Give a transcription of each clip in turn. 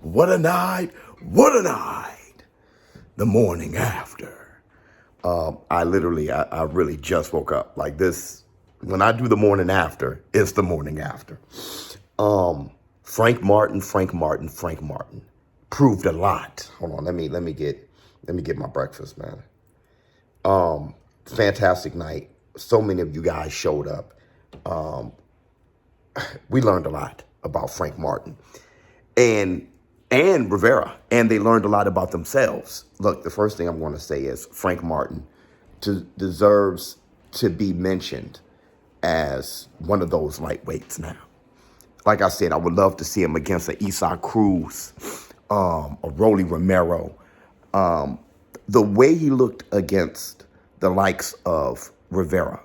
What a night. What a night. The morning after. I really just woke up. Like this, when I do the morning after, it's the morning after. Frank Martin proved a lot. Hold on, let me get my breakfast, man. Fantastic night. So many of you guys showed up. We learned a lot about Frank Martin and Rivera, and they learned a lot about themselves. Look, the first thing I'm going to say is Frank Martin deserves to be mentioned as one of those lightweights now. Like I said, I would love to see him against a Isaac Cruz, a Rolly Romero. The way he looked against the likes of Rivera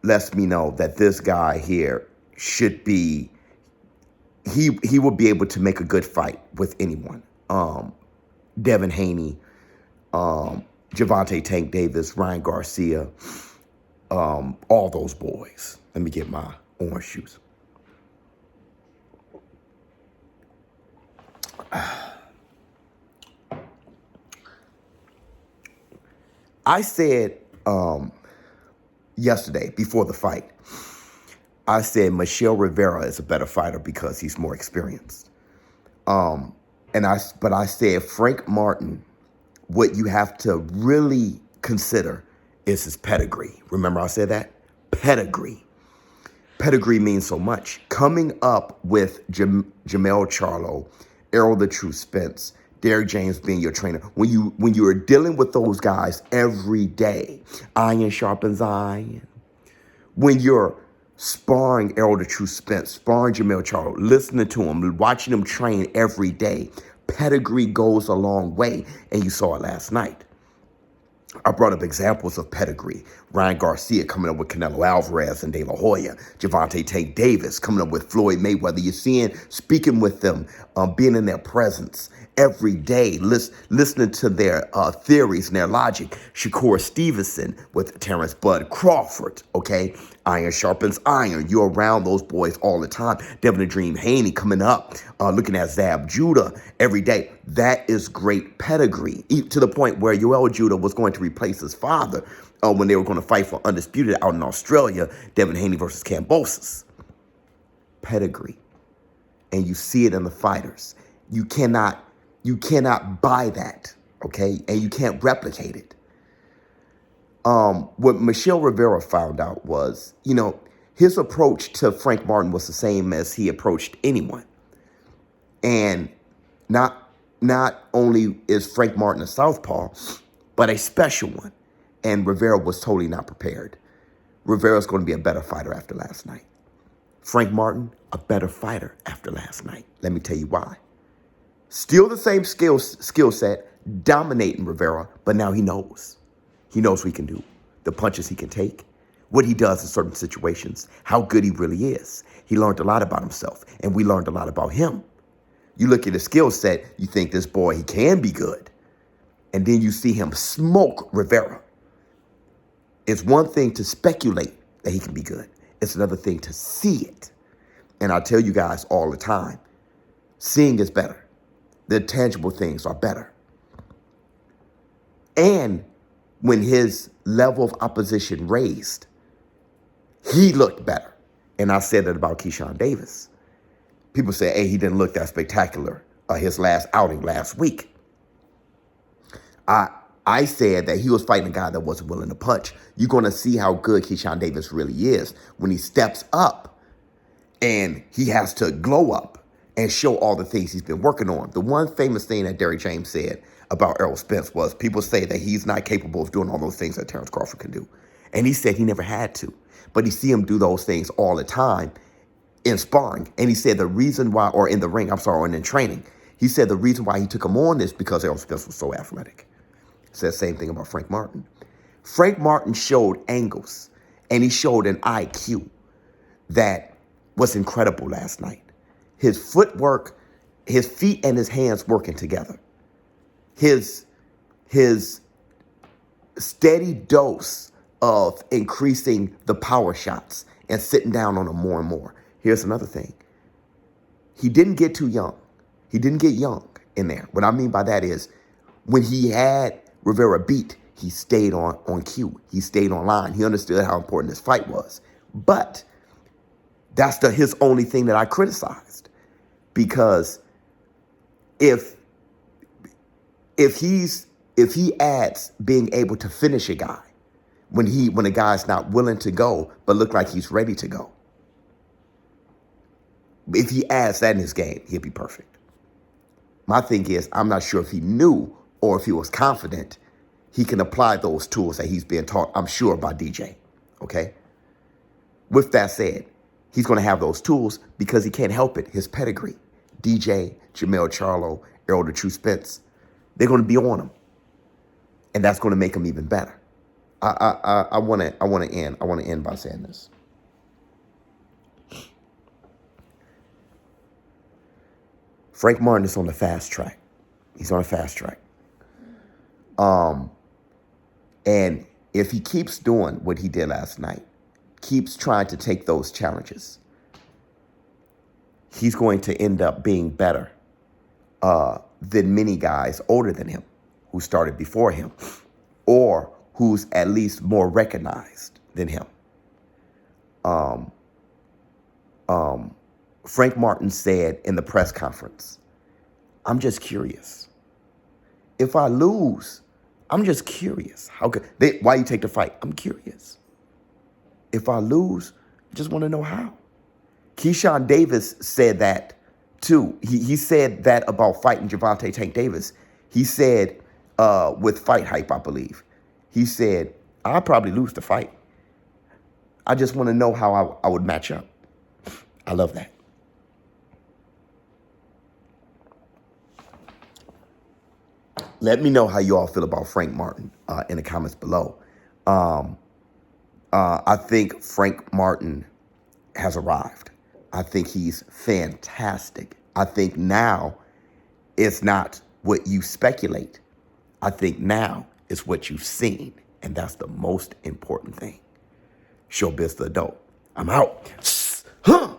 lets me know that this guy here should be, he will be able to make a good fight with anyone. Devin Haney, Gervonta Tank Davis, Ryan Garcia, all those boys. Let me get my orange juice. I said yesterday before the fight, I said Michel Rivera is a better fighter because he's more experienced. But I said Frank Martin, what you have to really consider is his pedigree. Remember I said that? Pedigree. Pedigree means so much. Coming up with Jamel Charlo, Errol the True Spence, Derrick James being your trainer, when you are dealing with those guys every day, iron sharpens iron. When you're sparring Errol the True Spence, sparring Jamel Charlo, listening to him, watching him train every day, pedigree goes a long way, and you saw it last night. I brought up examples of pedigree. Ryan Garcia coming up with Canelo Alvarez and De La Hoya. Gervonta Tank Davis coming up with Floyd Mayweather. You're speaking with them, being in their presence every day, listening to their theories and their logic. Shakur Stevenson with Terrence Bud Crawford, okay? Iron sharpens iron. You're around those boys all the time. Devin the Dream Haney coming up, looking at Zab Judah every day. That is great pedigree, to the point where Yoel Judah was going to replace his father when they were going to fight for Undisputed out in Australia, Devin Haney versus Kambosos. Pedigree. And you see it in the fighters. You cannot buy that, okay? And you can't replicate it. What Michel Rivera found out was, his approach to Frank Martin was the same as he approached anyone. And not only is Frank Martin a southpaw, but a special one. And Rivera was totally not prepared. Rivera's going to be a better fighter after last night. Frank Martin, a better fighter after last night. Let me tell you why. Still the same skill set, dominating Rivera, but now he knows. He knows what he can do, the punches he can take, what he does in certain situations, how good he really is. He learned a lot about himself, and we learned a lot about him. You look at his skill set, you think this boy, he can be good. And then you see him smoke Rivera. It's one thing to speculate that he can be good. It's another thing to see it. And I tell you guys all the time, seeing is better. The tangible things are better. And when his level of opposition raised, he looked better. And I said that about Keyshawn Davis. People say, hey, he didn't look that spectacular his last outing last week. I said that he was fighting a guy that wasn't willing to punch. You're going to see how good Keyshawn Davis really is when he steps up and he has to glow up and show all the things he's been working on. The one famous thing that Derrick James said about Errol Spence was people say that he's not capable of doing all those things that Terrence Crawford can do. And he said he never had to. But he see him do those things all the time in sparring. And he said the reason why, or in the ring, or in training, he said the reason why he took him on is because Errol Spence was so athletic. Said the same thing about Frank Martin. Frank Martin showed angles, and he showed an IQ that was incredible last night. His footwork, his feet and his hands working together. His steady dose of increasing the power shots and sitting down on them more and more. Here's another thing. He didn't get too young. He didn't get young in there. What I mean by that is when he had Rivera beat, he stayed on cue. He stayed on line. He understood how important this fight was. But that's his only thing that I criticized. Because if he adds being able to finish a guy when a guy's not willing to go but look like he's ready to go, if he adds that in his game, he'll be perfect. My thing is, I'm not sure if he knew or if he was confident he can apply those tools that he's being taught, I'm sure, by DJ. Okay? With that said, he's going to have those tools because he can't help it. His pedigree, DJ, Jermell Charlo, Errol the True Spence, they're going to be on him. And that's going to make him even better. I want to end by saying this. Frank Martin is on the fast track. He's on a fast track. And if he keeps doing what he did last night, keeps trying to take those challenges, he's going to end up being better than many guys older than him who started before him, or who's at least more recognized than him. Frank Martin said in the press conference, "I'm just curious. If I lose, I'm just curious. Why you take the fight? I'm curious. If I lose, I just want to know how." Keyshawn Davis said that too. He said that about fighting Gervonta Tank Davis. He said with Fight Hype, I believe. He said, "I'll probably lose the fight. I just want to know how I would match up." I love that. Let me know how you all feel about Frank Martin in the comments below. I think Frank Martin has arrived. I think he's fantastic. I think now it's not what you speculate. I think now it's what you've seen. And that's the most important thing. Showbiz the Adult. I'm out. Huh.